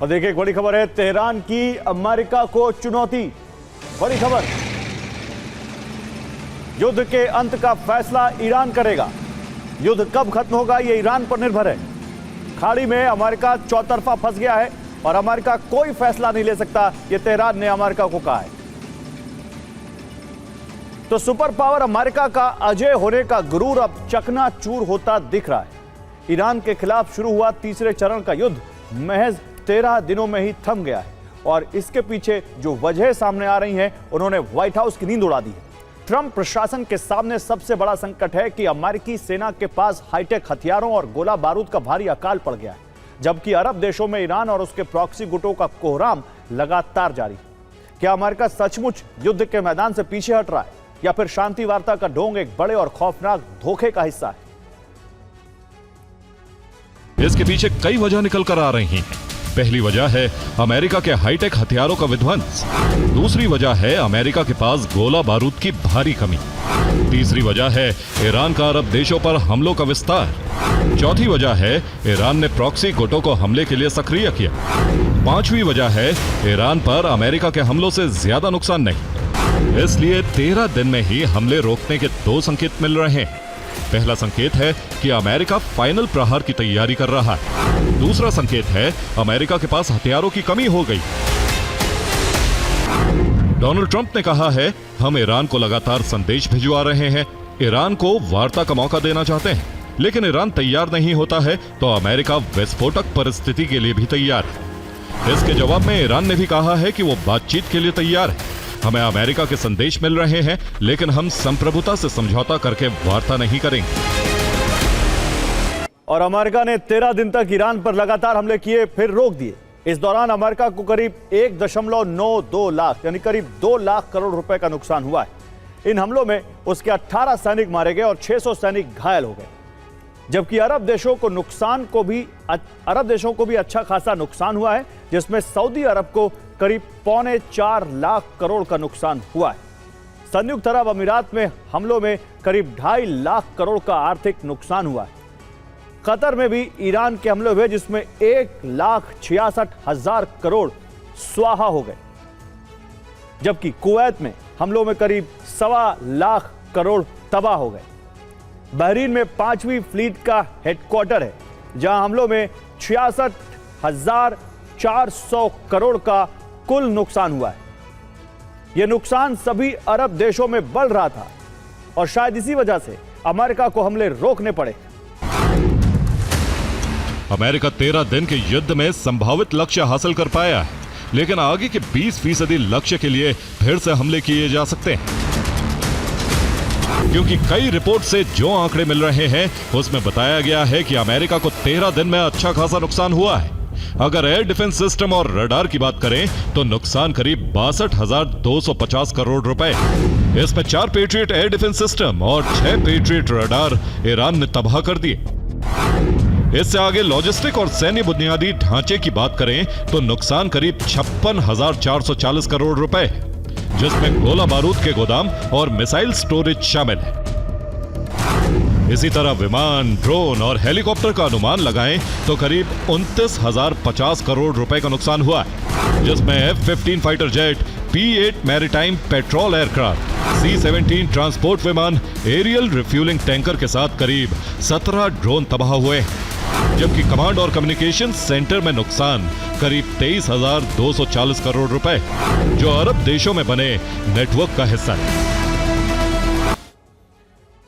और देखिए एक बड़ी खबर है, तेहरान की अमेरिका को चुनौती। बड़ी खबर, युद्ध के अंत का फैसला ईरान करेगा। युद्ध कब खत्म होगा यह ईरान पर निर्भर है। खाड़ी में अमेरिका चौतरफा फंस गया है और अमेरिका कोई फैसला नहीं ले सकता, यह तेहरान ने अमेरिका को कहा है। तो सुपर पावर अमेरिका का अजय होने का गुरूर अब चकनाचूर होता दिख रहा है। ईरान के खिलाफ शुरू हुआ तीसरे चरण का युद्ध महज 13 दिनों में ही थम गया है और इसके पीछे जो वजह सामने आ रही हैं, उन्होंने व्हाइट हाउस की नींद उड़ा दी है। ट्रंप प्रशासन के सामने सबसे बड़ा संकट है कि अमेरिकी सेना के पास हाईटेक हथियारों और गोला बारूद का भारी अकाल पड़ गया है, जबकि अरब देशों में ईरान और उसके प्रॉक्सी गुटों का कोहराम लगातार जारी है। क्या अमेरिका सचमुच युद्ध के मैदान से पीछे हट रहा है या फिर शांति वार्ता का ढोंग एक बड़े और खौफनाक धोखे का हिस्सा है? इसके पीछे कई वजह निकल कर आ रही हैं। पहली वजह है अमेरिका के हाईटेक हथियारों का विध्वंस। दूसरी वजह है अमेरिका के पास गोला बारूद की भारी कमी। तीसरी वजह है ईरान का अरब देशों पर हमलों का विस्तार। चौथी वजह है ईरान ने प्रॉक्सी गुटों को हमले के लिए सक्रिय किया। पांचवी वजह है ईरान पर अमेरिका के हमलों से ज्यादा नुकसान नहीं। इसलिए 13 दिन में ही हमले रोकने के 2 संकेत मिल रहे हैं। पहला संकेत है कि अमेरिका फाइनल प्रहार की तैयारी कर रहा है। दूसरा संकेत है अमेरिका के पास हथियारों की कमी हो गई। डोनाल्ड ट्रंप ने कहा है, हम ईरान को लगातार संदेश भिजवा रहे हैं, ईरान को वार्ता का मौका देना चाहते हैं, लेकिन ईरान तैयार नहीं होता है तो अमेरिका विस्फोटक परिस्थिति के लिए भी तैयार है। इसके जवाब में ईरान ने भी कहा है कि वो बातचीत के लिए तैयार है। हमें अमेरिका के संदेश मिल रहे हैं, लेकिन हम संप्रभुता से समझौता करके वार्ता नहीं करेंगे। और अमेरिका ने 13 दिन तक ईरान पर लगातार हमले किए, फिर रोक दिए। इस दौरान अमेरिका को करीब 1.92 लाख यानी करीब 2 लाख करोड़ रुपए का नुकसान हुआ है। इन हमलों में उसके 18 सैनिक मारे गए और 600 सैनिक घायल हो गए, जबकि अरब देशों को भी अच्छा खासा नुकसान हुआ है, जिसमें सऊदी अरब को करीब 3.25 लाख करोड़ का नुकसान हुआ है। संयुक्त अरब अमीरात में हमलों में करीब 2.5 लाख करोड़ का आर्थिक नुकसान हुआ है। कतर में भी ईरान के हमले हुए, जिसमें 1,66,000 करोड़ स्वाहा हो गए, जबकि कुवैत में हमलों में करीब 1.25 लाख करोड़ तबाह हो गए। बहरीन में 5वीं फ्लीट का हेडक्वार्टर है, जहां हमलों में 66,400 करोड़ का कुल नुकसान हुआ है। यह नुकसान सभी अरब देशों में बढ़ रहा था और शायद इसी वजह से अमेरिका को हमले रोकने पड़े। अमेरिका 13 दिन के युद्ध में संभावित लक्ष्य हासिल कर पाया है, लेकिन आगे के 20% लक्ष्य के लिए फिर से हमले किए जा सकते हैं, क्योंकि कई रिपोर्ट से जो आंकड़े मिल रहे हैं उसमें बताया गया है कि अमेरिका को 13 दिन में अच्छा खासा नुकसान हुआ है। अगर एयर डिफेंस सिस्टम और रडार की बात करें तो नुकसान करीब 62,250 करोड़ रुपए। इसमें 4 पेट्रियट एयर डिफेंस सिस्टम और 6 पेट्रियट रडार ईरान ने तबाह कर दिए। इससे आगे लॉजिस्टिक और सैन्य बुनियादी ढांचे की बात करें तो नुकसान करीब 56,440 करोड़ रुपए, जिसमें गोला बारूद के गोदाम और मिसाइल स्टोरेज शामिल है। इसी तरह विमान, ड्रोन और हेलीकॉप्टर का अनुमान लगाएं तो करीब 29,050 करोड़ रुपए का नुकसान हुआ है, जिसमें F-15 fighter jet, P-8 maritime petrol aircraft, C-17 transport विमान, एरियल रिफ्यूलिंग टैंकर के साथ करीब 17 ड्रोन तबाह हुए, जबकि कमांड और कम्युनिकेशन सेंटर में नुकसान करीब 23,240 करोड़ रुपए, जो अरब देशों में बने नेटवर्क का हिस्सा है।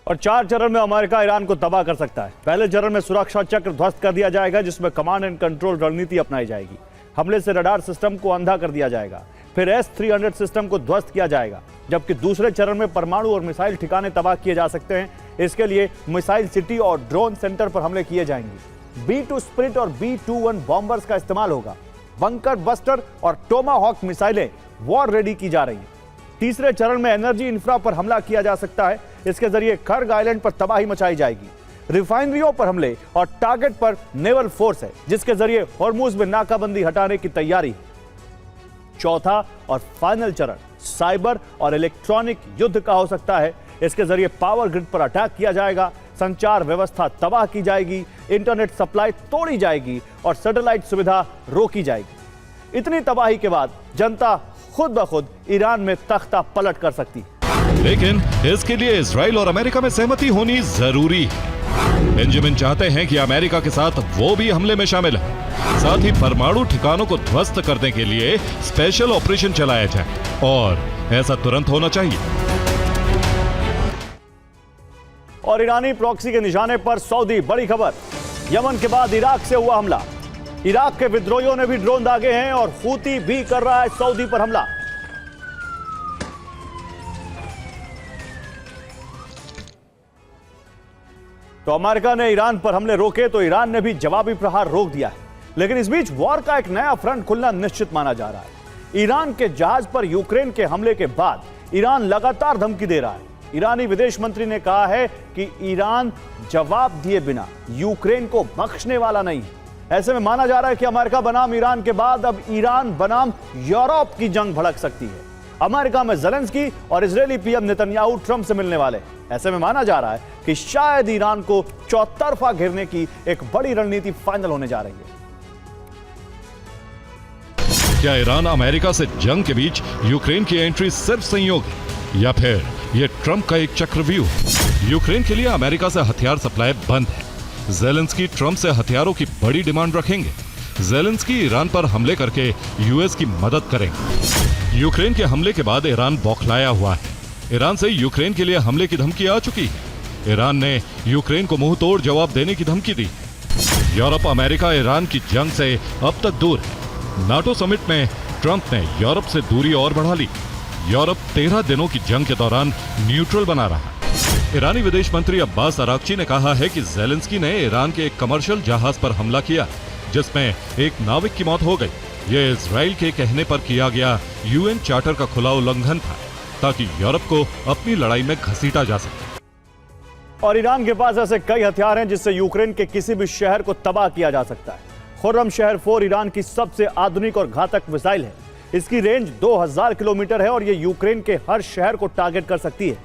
और 4 चरण में अमेरिका ईरान को तबाह कर सकता है। पहले चरण में सुरक्षा चक्र ध्वस्त कर दिया जाएगा, जिसमें कमांड एंड कंट्रोल रणनीति अपनाई जाएगी। हमले से रडार सिस्टम को अंधा कर दिया जाएगा। फिर S-300 सिस्टम को ध्वस्त किया जाएगा, जबकि दूसरे चरण में परमाणु और मिसाइल ठिकाने तबाह किए जा सकते हैं। इसके लिए मिसाइल सिटी और ड्रोन सेंटर पर हमले किए जाएंगे। B-2 स्पिरिट और B-21 बॉम्बर्स का इस्तेमाल होगा। बंकर बस्टर और टोमाहॉक मिसाइलें वॉर रेडी की जा रही हैं। तीसरे चरण में एनर्जी इंफ्रा पर हमला किया जा सकता है। इसके जरिए खर्ग आइलैंड पर तबाही मचाई जाएगी। रिफाइनरियों पर हमले और टारगेट पर नेवल फोर्स है, जिसके जरिए हॉर्मुज में नाकाबंदी हटाने की तैयारी। चौथा और फाइनल चरण साइबर और इलेक्ट्रॉनिक युद्ध का हो सकता है। इसके जरिए पावर ग्रिड पर अटैक किया जाएगा, संचार व्यवस्था तबाह की जाएगी, इंटरनेट सप्लाई तोड़ी जाएगी और सैटेलाइट सुविधा रोकी जाएगी। इतनी तबाही के बाद जनता खुद ब खुद ईरान में तख्ता पलट कर सकती है। लेकिन इसके लिए इजराइल और अमेरिका में सहमति होनी जरूरी है। बेंजामिन चाहते हैं कि अमेरिका के साथ वो भी हमले में शामिल है। साथ ही परमाणु ठिकानों को ध्वस्त करने के लिए स्पेशल ऑपरेशन चलाया जाए और ऐसा तुरंत होना चाहिए। और ईरानी प्रॉक्सी के निशाने पर सऊदी, बड़ी खबर। यमन के बाद इराक से हुआ हमला। इराक के विद्रोहियों ने भी ड्रोन दागे हैं और हूती भी कर रहा है सऊदी पर हमला। तो अमेरिका ने ईरान पर हमले रोके तो ईरान ने भी जवाबी प्रहार रोक दिया है। लेकिन इस बीच वॉर का एक नया फ्रंट खुलना निश्चित माना जा रहा है। ईरान के जहाज पर यूक्रेन के हमले के बाद ईरान लगातार धमकी दे रहा है। ईरानी विदेश मंत्री ने कहा है कि ईरान जवाब दिए बिना यूक्रेन को बख्शने वाला नहीं है। ऐसे में माना जा रहा है कि अमेरिका बनाम ईरान के बाद अब ईरान बनाम यूरोप की जंग भड़क सकती है। अमेरिका में ज़ेलेंस्की और इजरायली पीएम नेतन्याहू ट्रंप से मिलने वाले। ऐसे में माना जा रहा है कि शायद ईरान को चौतरफा घेरने की एक बड़ी रणनीति फाइनल होने जा रही है। क्या ईरान अमेरिका से जंग के बीच यूक्रेन की एंट्री सिर्फ संयोग है या फिर यह ट्रंप का एक चक्रव्यूह? यूक्रेन के लिए अमेरिका से हथियार सप्लाई बंद है। ज़ेलेंस्की ट्रंप से हथियारों की बड़ी डिमांड रखेंगे। ज़ेलेंस्की ईरान पर हमले करके यूएस की मदद करेंगे। यूक्रेन के हमले के बाद ईरान बौखलाया हुआ है। ईरान से यूक्रेन के लिए हमले की धमकी आ चुकी है। ईरान ने यूक्रेन को मुंह तोड़ जवाब देने की धमकी दी। यूरोप अमेरिका ईरान की जंग से अब तक दूर है। नाटो समिट में ट्रंप ने यूरोप से दूरी और बढ़ा ली। यूरोप 13 दिनों की जंग के दौरान न्यूट्रल बना रहा। ईरानी विदेश मंत्री अब्बास अरागची ने कहा है कि ज़ेलेंस्की ने ईरान के एक कमर्शियल जहाज पर हमला किया, जिसमें एक नाविक की मौत हो गई। यह इजराइल के कहने पर किया गया यूएन चार्टर का खुला उल्लंघन था, ताकि यूरोप को अपनी लड़ाई में घसीटा जा सके। और ईरान के पास ऐसे कई हथियार हैं जिससे यूक्रेन के किसी भी शहर को तबाह किया जा सकता है। खुर्रम शहर 4 ईरान की सबसे आधुनिक और घातक मिसाइल है। इसकी रेंज 2000 किलोमीटर है और यह यूक्रेन के हर शहर को टारगेट कर सकती है।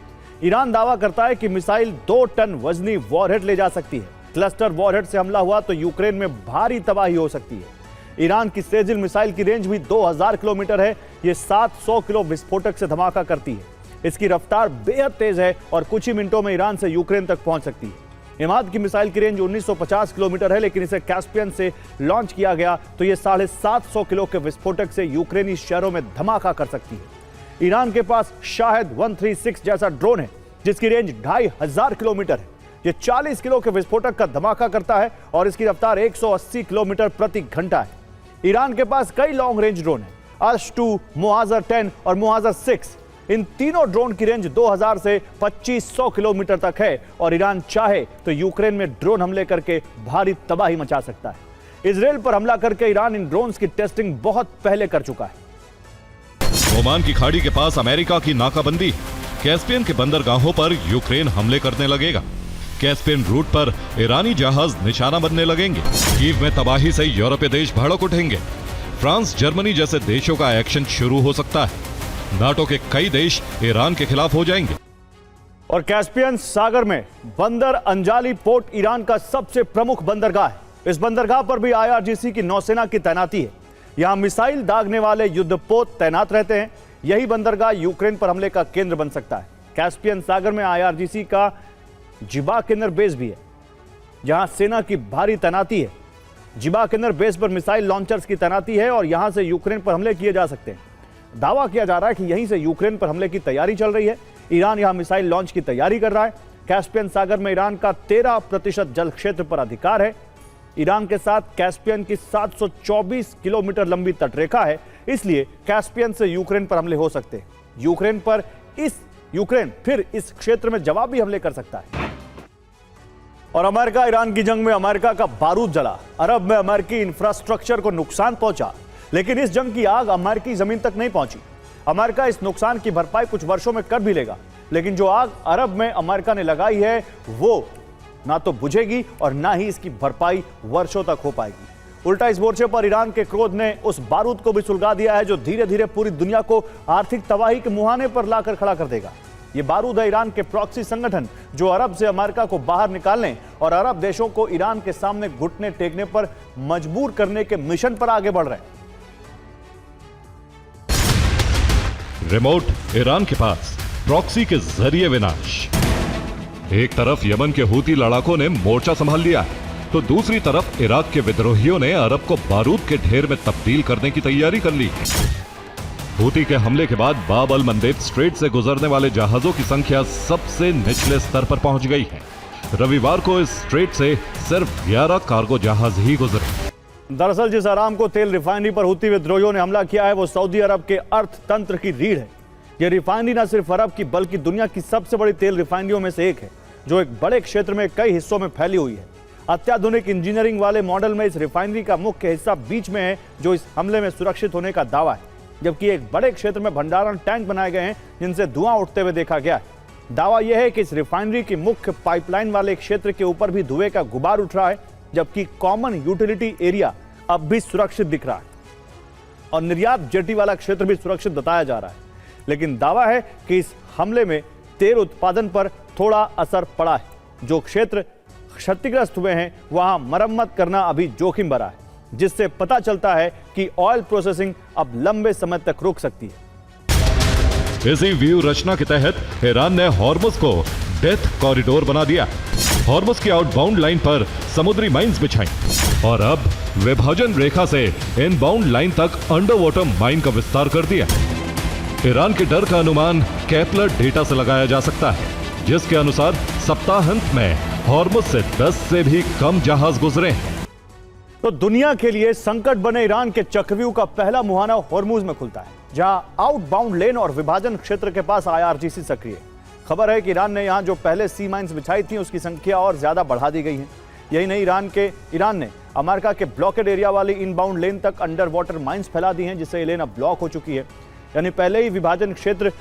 ईरान दावा करता है कि मिसाइल 2 टन वजनी वॉरहेड ले जा सकती है। क्लस्टर वॉरहेड से हमला हुआ तो यूक्रेन में भारी तबाही हो सकती है। ईरान की सेजिल मिसाइल की रेंज भी 2000 किलोमीटर है। यह 700 किलो विस्फोटक से धमाका करती है। इसकी रफ्तार बेहद तेज है और कुछ ही मिनटों में ईरान से यूक्रेन तक पहुंच सकती है। इमाद की मिसाइल की रेंज 1950 किलोमीटर है, लेकिन इसे कैस्पियन से लॉन्च किया गया तो यह 750 किलो के विस्फोटक से यूक्रेनी शहरों में धमाका कर सकती है। ईरान के पास शाहिद 136 जैसा ड्रोन है जिसकी रेंज 2500 किलोमीटर है। यह 40 किलो के विस्फोटक का धमाका करता है और इसकी रफ्तार 180 किलोमीटर प्रति घंटा है। ईरान के पास कई लॉन्ग रेंज ड्रोन है, अर्श-2, मुआज़र 10 और मुआज़र 6। इन तीनों ड्रोन की रेंज 2000 से 2500 किलोमीटर तक है और ईरान चाहे तो यूक्रेन में ड्रोन हमले करके भारी तबाही मचा सकता है। इजराइल पर हमला करके ईरान इन ड्रोन्स की टेस्टिंग बहुत पहले कर चुका है। ओमान की खाड़ी के पास अमेरिका की नाकाबंदी। कैस्पियन के बंदरगाहों पर यूक्रेन हमले करने लगेगा। कैस्पियन रूट पर ईरानी जहाज निशाना बनने लगेंगे। कीव में तबाही से यूरोपीय देश भड़क उठेंगे। फ्रांस, जर्मनी जैसे देशों का एक्शन शुरू हो सकता है। नाटो के कई देश ईरान के खिलाफ हो जाएंगे। और कैस्पियन सागर में बंदर अंजाली पोर्ट ईरान का सबसे प्रमुख बंदरगाह है। इस बंदरगाह पर भी IRGC की नौसेना की तैनाती है। यहां मिसाइल दागने वाले युद्धपोत तैनात रहते हैं। यही बंदरगाह यूक्रेन पर हमले का केंद्र बन सकता है। कैस्पियन सागर में IRGC का जिबाकिनर बेस भी है, जहां सेना की भारी तैनाती है। जिबाकिनर बेस पर मिसाइल लॉन्चर्स की तैनाती है और यहां से यूक्रेन पर हमले किए जा सकते हैं। दावा किया जा रहा है कि यहीं से यूक्रेन पर हमले की तैयारी चल रही है। ईरान यहां मिसाइल लॉन्च की तैयारी कर रहा है। कैस्पियन सागर में ईरान का 13% जल क्षेत्र पर अधिकार है। ईरान के साथ कैस्पियन की 724 किलोमीटर लंबी तटरेखा है, इसलिए कैस्पियन से यूक्रेन पर हमले हो सकते हैं। यूक्रेन फिर इस क्षेत्र में जवाबी हमले कर सकता है। और अमेरिका ईरान की जंग में अमेरिका का बारूद जला। अरब में अमेरिकी इंफ्रास्ट्रक्चर को नुकसान पहुंचा, लेकिन इस जंग की आग अमेरिकी जमीन तक नहीं पहुंची। अमेरिका इस नुकसान की भरपाई कुछ वर्षों में कर भी लेगा, लेकिन जो आग अरब में अमेरिका ने लगाई है वो ना तो बुझेगी और ना ही इसकी भरपाई वर्षों तक हो पाएगी। उल्टा इस मोर्चे पर ईरान के क्रोध ने उस बारूद को भी सुलगा दिया है जो धीरे धीरे पूरी दुनिया को आर्थिक तबाही के मुहाने पर लाकर खड़ा कर देगा। ये बारूद है ईरान के प्रॉक्सी संगठन जो अरब से अमेरिका को बाहर निकालने और अरब देशों को ईरान के सामने घुटने टेकने पर मजबूर करने के मिशन पर आगे बढ़ रहे हैं। रिमोट ईरान के पास, प्रॉक्सी के जरिए विनाश। एक तरफ यमन के हूती लड़ाकों ने मोर्चा संभाल लिया है, तो दूसरी तरफ इराक के विद्रोहियों ने अरब को बारूद के ढेर में तब्दील करने की तैयारी कर ली है। हूती के हमले के बाद बाब अल मंदेब स्ट्रेट से गुजरने वाले जहाजों की संख्या सबसे निचले स्तर पर पहुंच गई है। रविवार को इस स्ट्रेट से सिर्फ 11 कार्गो जहाज ही गुजरे। दरअसल जिस अरामको तेल रिफाइनरी पर हूती विद्रोहियों ने हमला किया है वो सऊदी अरब के अर्थतंत्र की रीढ़ है। यह रिफाइनरी न सिर्फ अरब की बल्कि दुनिया की सबसे बड़ी तेल रिफाइनरियों में से एक है, जो एक बड़े क्षेत्र में कई हिस्सों में फैली हुई है। अत्याधुनिक इंजीनियरिंग वाले मॉडल में इस रिफाइनरी का मुख्य हिस्सा बीच में है, जो इस हमले में सुरक्षित होने का दावा है, जबकि एक बड़े क्षेत्र में भंडारण टैंक बनाए गए हैं जिनसे धुआं उठते हुए देखा गया है। दावा यह है कि इस रिफाइनरी की मुख्य पाइपलाइन वाले क्षेत्र के ऊपर भी धुएं का गुबार उठ रहा है, जबकि कॉमन यूटिलिटी एरिया अब भी सुरक्षित दिख रहा है और निर्यात जेटी वाला क्षेत्र भी सुरक्षित बताया जा रहा है। लेकिन दावा है कि इस हमले में तेल उत्पादन पर थोड़ा असर पड़ा है। जो क्षेत्र क्षतिग्रस्त हुए हैं वहां मरम्मत करना अभी जोखिम भरा है, जिससे पता चलता है कि ऑयल प्रोसेसिंग अब लंबे समय तक रुक सकती है। इसी व्यू रचना के तहत ईरान ने हॉर्मुज को डेथ कॉरिडोर बना दिया। हॉर्मुज की आउटबाउंड लाइन पर समुद्री माइंस बिछाई और अब विभाजन रेखा से इनबाउंड लाइन तक अंडर वाटर माइन का विस्तार कर दिया। ईरान के डर का अनुमान केपलर डेटा से लगाया जा सकता है, जिसके अनुसार सप्ताहांत में हॉर्मुज से 10 से भी कम जहाज गुजरे हैं। तो दुनिया के लिए संकट बने ईरान के चक्रव्यूह का पहला मुहाना हॉर्मुज में खुलता है, जहां आउटबाउंड लेन और विभाजन क्षेत्र के पास IRGC सक्रिय है। खबर है कि ईरान ने यहां जो पहले सी माइंस बिछाई थी उसकी संख्या और ज्यादा बढ़ा दी गई है। यही नहीं, ईरान ने अमेरिका के ब्लॉकेड एरिया वाली इनबाउंड लेन तक अंडर वाटर माइंस फैला दी हैं, जिससे ये लेन अब ब्लॉक हो चुकी है। यानी पहले ही विभाजन क्षेत्र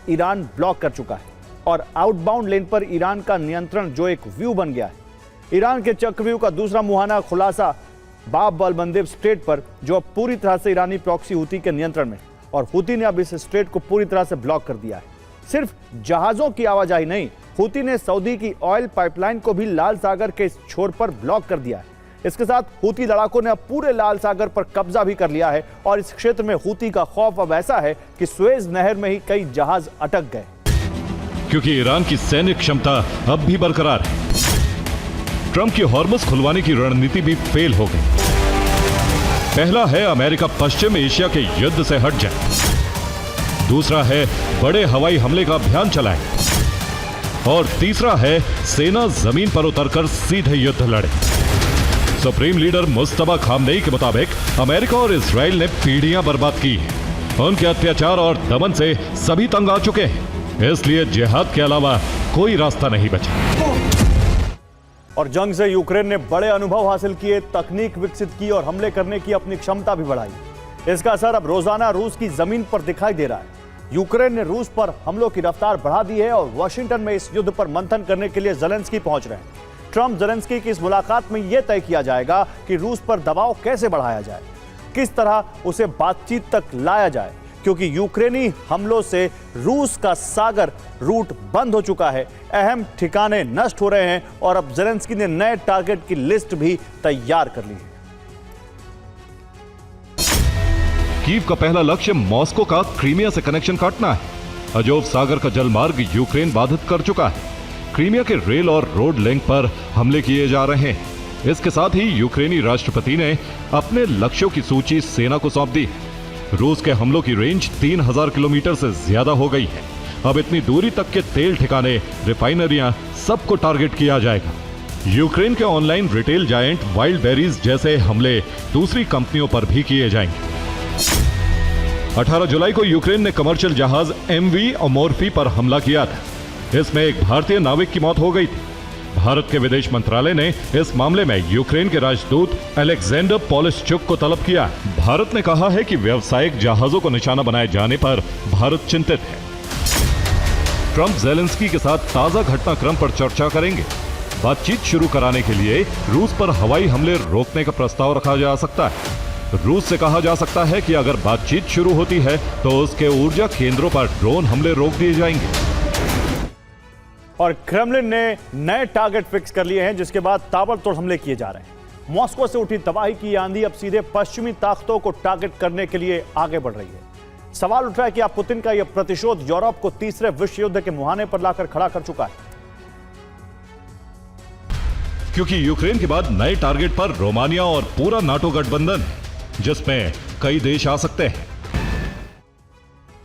ईरान ब्लॉक कर चुका है और आउटबाउंड लेन पर ईरान का नियंत्रण जो एक व्यू बन गया है। ईरान के चक्रव्यूह का दूसरा मुहाना खुलासा बाब अल मंदेब स्ट्रेट पर, जो अब पूरी तरह से ईरानी प्रॉक्सी हूती के नियंत्रण में, और हूती ने अब इस स्ट्रेट को पूरी तरह से ब्लॉक कर दिया है। सिर्फ जहाजों की आवाजाही नहीं, हूती ने सऊदी की ऑयल पाइपलाइन को भी लाल सागर के इस छोर पर ब्लॉक कर दिया है। इसके साथ हूती लड़ाकों ने अब पूरे लाल सागर पर कब्जा भी कर लिया है और इस क्षेत्र में हूती का खौफ अब ऐसा है कि सुएज नहर में ही कई जहाज अटक गए, क्योंकि ईरान की सैन्य क्षमता अब भी बरकरार है। ट्रंप की हॉर्मुज खुलवाने की रणनीति भी फेल हो गई। पहला है अमेरिका पश्चिम एशिया के युद्ध से हट जाए, दूसरा है बड़े हवाई हमले का अभियान चलाए और तीसरा है सेना जमीन पर उतरकर सीधे युद्ध लड़े। सुप्रीम लीडर मुस्तफा खामनेई के मुताबिक अमेरिका और इजराइल ने पीढ़ियां बर्बाद की हैं। उनके अत्याचार और दमन से सभी तंग आ चुके हैं, इसलिए जिहाद के अलावा कोई रास्ता नहीं बचा। और जंग से यूक्रेन ने बड़े अनुभव हासिल किए, तकनीक विकसित की और हमले करने की अपनी क्षमता भी बढ़ाई। इसका असर अब रोजाना रूस की जमीन पर दिखाई दे रहा है। यूक्रेन ने रूस पर हमलों की रफ्तार बढ़ा दी है और वॉशिंगटन में इस युद्ध पर मंथन करने के लिए ज़ेलेंस्की पहुंच रहे हैं। ट्रंप ज़ेलेंस्की की इस मुलाकात में यह तय किया जाएगा कि रूस पर दबाव कैसे बढ़ाया जाए, किस तरह उसे बातचीत तक लाया जाए, क्योंकि यूक्रेनी हमलों से रूस का सागर रूट बंद हो चुका है, अहम ठिकाने नष्ट हो रहे हैं और अब ज़ेलेंस्की ने नए टारगेट की लिस्ट भी तैयार कर ली है। कीव का पहला लक्ष्य मॉस्को का क्रीमिया से कनेक्शन काटना है। अजोव सागर का जलमार्ग यूक्रेन बाधित कर चुका है। क्रीमिया के रेल और रोड लिंक पर हमले किए जा रहे हैं। इसके साथ ही यूक्रेनी राष्ट्रपति ने अपने लक्ष्यों की सूची सेना को सौंप दी। रूस के हमलों की रेंज 3000 किलोमीटर से ज्यादा हो गई है। अब इतनी दूरी तक के तेल ठिकाने, रिफाइनरियां, सबको टारगेट किया जाएगा। यूक्रेन के online retail giant wild berries जैसे हमले दूसरी कंपनियों पर भी किए जाएंगे। 18 जुलाई को यूक्रेन ने कमर्शियल जहाज MV अमोर्फी पर हमला किया था। इसमें एक भारतीय नाविक की मौत हो गई थी। भारत के विदेश मंत्रालय ने इस मामले में यूक्रेन के राजदूत अलेक्जेंडर पॉलिश्चुक को तलब किया। भारत ने कहा है कि व्यावसायिक जहाजों को निशाना बनाए जाने पर भारत चिंतित है। ट्रंप ज़ेलेंस्की के साथ ताजा घटनाक्रम पर चर्चा करेंगे। बातचीत शुरू कराने के लिए रूस पर हवाई हमले रोकने का प्रस्ताव रखा जा सकता है। रूस से कहा जा सकता है कि अगर बातचीत शुरू होती है तो उसके ऊर्जा केंद्रों पर ड्रोन हमले रोक दिए जाएंगे। और क्रेमलिन ने नए टारगेट फिक्स कर लिए हैं, जिसके बाद ताबड़तोड़ हमले किए जा रहे हैं। मॉस्को से उठी तबाही की आंधी अब सीधे पश्चिमी ताकतों को टारगेट करने के लिए आगे बढ़ रही है। सवाल उठ रहा है कि आप पुतिन का यह प्रतिशोध यूरोप को तीसरे विश्व युद्ध के मुहाने पर लाकर खड़ा कर चुका है। क्योंकि यूक्रेन के बाद नए टारगेट पर रोमानिया और पूरा नाटो गठबंधन है, जिसमें कई देश आ सकते हैं।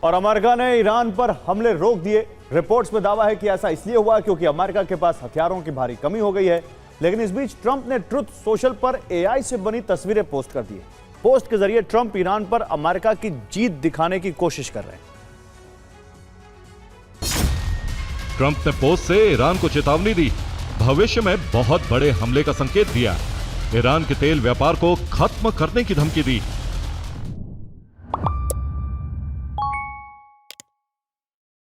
और अमेरिका ने ईरान पर हमले रोक दिए। रिपोर्ट्स में दावा है कि ऐसा इसलिए हुआ क्योंकि अमेरिका के पास हथियारों की भारी कमी हो गई है। लेकिन इस बीच ट्रंप ने ट्रुथ सोशल पर एआई से बनी तस्वीरें पोस्ट कर दी। पोस्ट के जरिए ट्रंप ईरान पर अमेरिका की जीत दिखाने की कोशिश कर रहे हैं। ट्रंप ने पोस्ट से ईरान को चेतावनी दी, भविष्य में बहुत बड़े हमले का संकेत दिया, ईरान के तेल व्यापार को खत्म करने की धमकी दी।